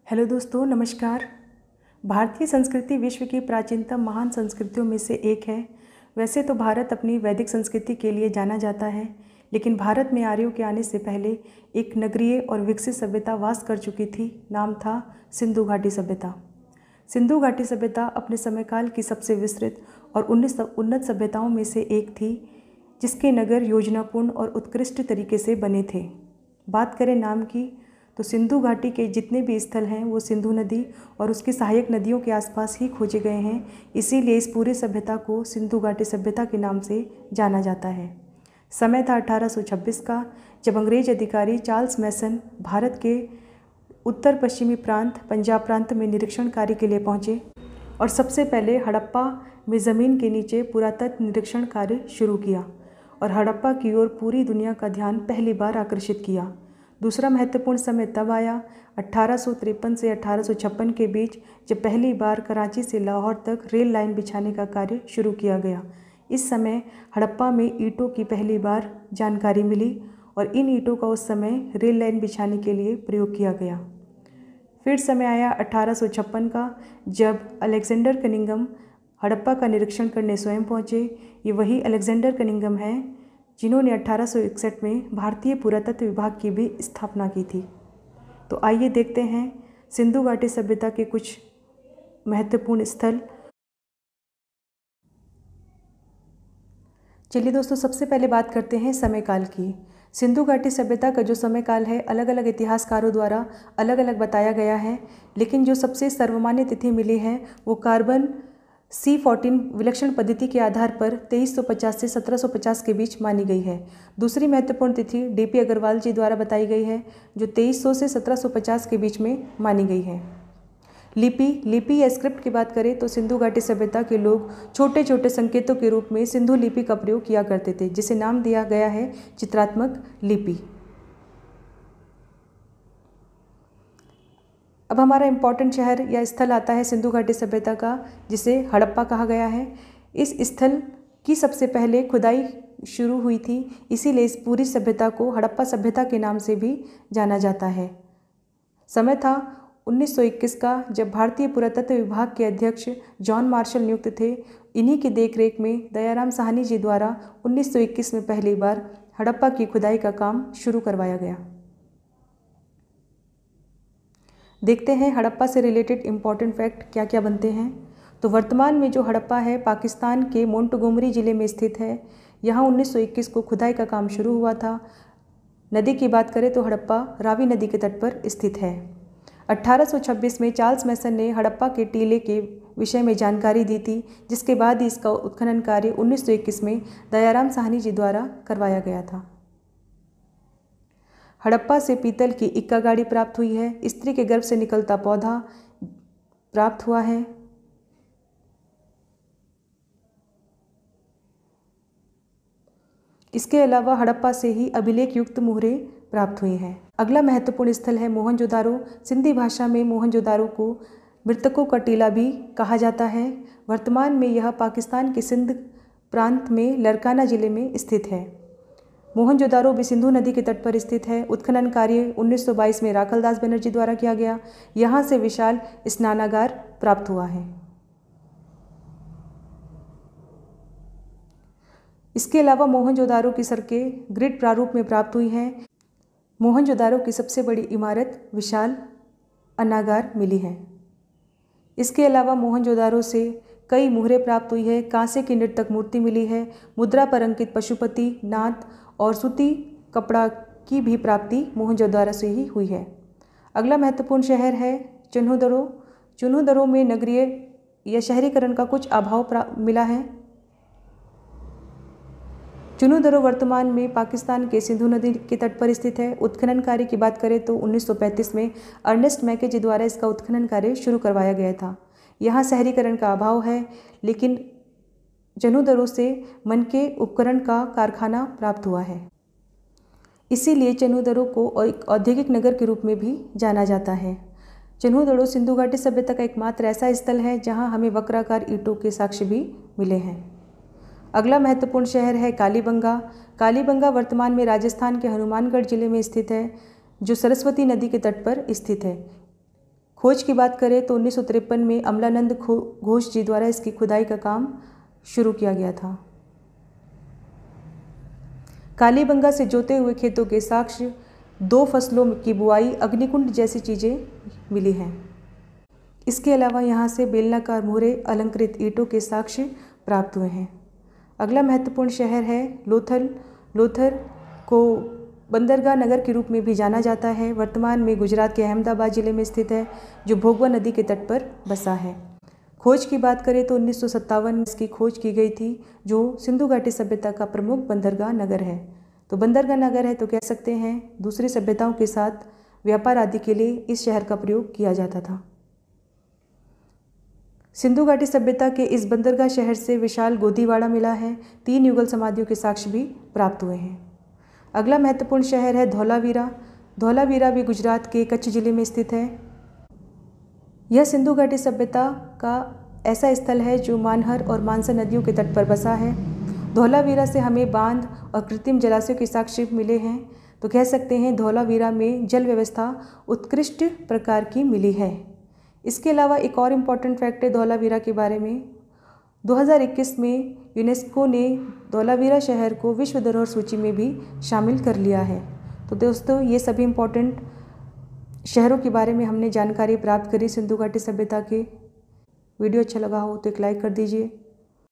Hello दोस्तों, नमस्कार। भारतीय संस्कृति विश्व की प्राचीनतम महान संस्कृतियों में से एक है। वैसे तो भारत अपनी वैदिक संस्कृति के लिए जाना जाता है, लेकिन भारत में आर्यों के आने से पहले एक नगरीय और विकसित सभ्यता वास कर चुकी थी। नाम था सिंधु घाटी सभ्यता। सिंधु घाटी सभ्यता अपने समयकाल की सबसे विस्तृत और उन्नत सभ्यताओं में से एक थी, जिसके नगर योजनापूर्ण और उत्कृष्ट तरीके से बने थे। बात करें नाम की, तो सिंधु घाटी के जितने भी स्थल हैं वो सिंधु नदी और उसकी सहायक नदियों के आसपास ही खोजे गए हैं। इसीलिए इस पूरी सभ्यता को सिंधु घाटी सभ्यता के नाम से जाना जाता है। समय था 1826 का, जब अंग्रेज अधिकारी चार्ल्स मैसन भारत के उत्तर पश्चिमी प्रांत पंजाब प्रांत में निरीक्षण कार्य के लिए पहुँचे और सबसे पहले हड़प्पा में ज़मीन के नीचे पुरातत्व निरीक्षण कार्य शुरू किया और हड़प्पा की ओर पूरी दुनिया का ध्यान पहली बार आकर्षित किया। दूसरा महत्वपूर्ण समय तब आया 1853 से 1856 के बीच, जब पहली बार कराची से लाहौर तक रेल लाइन बिछाने का कार्य शुरू किया गया। इस समय हड़प्पा में ईंटों की पहली बार जानकारी मिली और इन ईंटों का उस समय रेल लाइन बिछाने के लिए प्रयोग किया गया। फिर समय आया 1856 का, जब अलेक्जेंडर कनिंघम हड़प्पा का निरीक्षण करने स्वयं पहुँचे। ये वही अलेक्जेंडर कनिंघम हैं जिन्होंने 1861 में भारतीय पुरातत्व विभाग की भी स्थापना की थी। तो आइए देखते हैं सिंधु घाटी सभ्यता के कुछ महत्वपूर्ण स्थल। चलिए दोस्तों, सबसे पहले बात करते हैं समयकाल की। सिंधु घाटी सभ्यता का जो समयकाल है अलग अलग इतिहासकारों द्वारा अलग अलग बताया गया है, लेकिन जो सबसे सर्वमान्य तिथि मिली है वो कार्बन C14 विलक्षण पद्धति के आधार पर 2350 से 1750 के बीच मानी गई है। दूसरी महत्वपूर्ण तिथि DP अग्रवाल जी द्वारा बताई गई है, जो 2300 से 1750 के बीच में मानी गई है। लिपि या स्क्रिप्ट की बात करें तो सिंधु घाटी सभ्यता के लोग छोटे छोटे संकेतों के रूप में सिंधु लिपि का प्रयोग किया करते थे, जिसे नाम दिया गया है चित्रात्मक लिपि। अब हमारा इम्पॉर्टेंट शहर या स्थल आता है सिंधु घाटी सभ्यता का, जिसे हड़प्पा कहा गया है। इस स्थल की सबसे पहले खुदाई शुरू हुई थी, इसीलिए इस पूरी सभ्यता को हड़प्पा सभ्यता के नाम से भी जाना जाता है। समय था 1921 का, जब भारतीय पुरातत्व विभाग के अध्यक्ष जॉन मार्शल नियुक्त थे। इन्हीं की देखरेख में दयाराम साहनी जी द्वारा 1921 में पहली बार हड़प्पा की खुदाई का काम शुरू करवाया गया। देखते हैं हड़प्पा से रिलेटेड इम्पॉर्टेंट फैक्ट क्या क्या बनते हैं। तो वर्तमान में जो हड़प्पा है पाकिस्तान के मोंटगोमरी ज़िले में स्थित है। यहाँ 1921 को खुदाई का काम शुरू हुआ था। नदी की बात करें तो हड़प्पा रावी नदी के तट पर स्थित है। 1826 में चार्ल्स मैसन ने हड़प्पा के टीले के विषय में जानकारी दी थी, जिसके बाद ही इसका उत्खनन कार्य 1921 में दयाराम साहनी जी द्वारा करवाया गया था। हड़प्पा से पीतल की इक्का गाड़ी प्राप्त हुई है। स्त्री के गर्भ से निकलता पौधा प्राप्त हुआ है। इसके अलावा हड़प्पा से ही अभिलेख युक्त मुहरें प्राप्त हुई हैं। अगला महत्वपूर्ण स्थल है मोहनजोदारो। सिंधी भाषा में मोहनजोदारो को मृतकों का टीला भी कहा जाता है। वर्तमान में यह पाकिस्तान के सिंध प्रांत में लरकाना जिले में स्थित है। मोहनजोदारो भी सिंधु नदी के तट पर स्थित है। उत्खनन कार्य 1922 में राखलदास बनर्जी द्वारा किया गया। यहाँ से विशाल स्नानागार प्राप्त हुआ है। इसके अलावा मोहनजोदारो की सड़कें ग्रिड प्रारूप में प्राप्त हुई हैं। मोहनजोदारो की सबसे बड़ी इमारत विशाल अन्नागार मिली है। इसके अलावा मोहनजोदारो से कई मुहरें प्राप्त हुई है। कांसे की नर्तक मूर्ति मिली है। मुद्रा पर अंकित पशुपति, नाथ और सूती कपड़ा की भी प्राप्ति मोहनजोदारो से ही हुई है। अगला महत्वपूर्ण शहर है चन्हूदरो। चन्हूदरो में नगरीय या शहरीकरण का कुछ अभाव मिला है। चन्हूदरो वर्तमान में पाकिस्तान के सिंधु नदी के तट पर स्थित है। उत्खनन कार्य की बात करें तो 1935 में अर्नेस्ट मैके जी द्वारा इसका उत्खनन कार्य शुरू करवाया गया था। यहाँ शहरीकरण का अभाव है, लेकिन चन्हूदरो से मनके उपकरण का कारखाना प्राप्त हुआ है। इसीलिए चन्हूदरो को एक औद्योगिक नगर के रूप में भी जाना जाता है। चन्हूदरो सिंधु घाटी सभ्यता का एकमात्र ऐसा स्थल है जहाँ हमें वक्राकार ईंटों के साक्ष्य भी मिले हैं। अगला महत्वपूर्ण शहर है कालीबंगा। कालीबंगा वर्तमान में राजस्थान के हनुमानगढ़ जिले में स्थित है, जो सरस्वती नदी के तट पर स्थित है। खोज की बात करें तो 1953 में अमलानंद घोष जी द्वारा इसकी खुदाई का काम शुरू किया गया था। कालीबंगा से जोते हुए खेतों के साक्ष्य, 2 फसलों की बुआई, अग्निकुंड जैसी चीज़ें मिली हैं। इसके अलावा यहाँ से बेलनाकार मोहरे, अलंकृत ईंटों के साक्ष्य प्राप्त हुए हैं। अगला महत्वपूर्ण शहर है लोथल। लोथल को बंदरगाह नगर के रूप में भी जाना जाता है। वर्तमान में गुजरात के अहमदाबाद जिले में स्थित है, जो भोगवा नदी के तट पर बसा है। खोज की बात करें तो 1957 में इसकी खोज की गई थी, जो सिंधु घाटी सभ्यता का प्रमुख बंदरगाह नगर है। तो बंदरगाह नगर है तो कह सकते हैं दूसरी सभ्यताओं के साथ व्यापार आदि के लिए इस शहर का प्रयोग किया जाता था। सिंधु घाटी सभ्यता के इस बंदरगाह शहर से विशाल गोदीवाड़ा मिला है। 3 युगल समाधियों के साक्ष्य भी प्राप्त हुए हैं। अगला महत्वपूर्ण शहर है धौलावीरा। धौलावीरा भी गुजरात के कच्छ जिले में स्थित है। यह सिंधु घाटी सभ्यता का ऐसा स्थल है जो मानहर और मानसा नदियों के तट पर बसा है। धौलावीरा से हमें बांध और कृत्रिम जलाशयों के साक्ष्य मिले हैं, तो कह सकते हैं धौलावीरा में जल व्यवस्था उत्कृष्ट प्रकार की मिली है। इसके अलावा एक और इम्पॉर्टेंट फैक्ट है धौलावीरा के बारे में। 2021 में यूनेस्को ने धौलावीरा शहर को विश्व धरोहर सूची में भी शामिल कर लिया है। तो दोस्तों, ये सभी इम्पॉर्टेंट शहरों के बारे में हमने जानकारी प्राप्त करी सिंधु घाटी सभ्यता के। वीडियो अच्छा लगा हो तो एक लाइक कर दीजिए।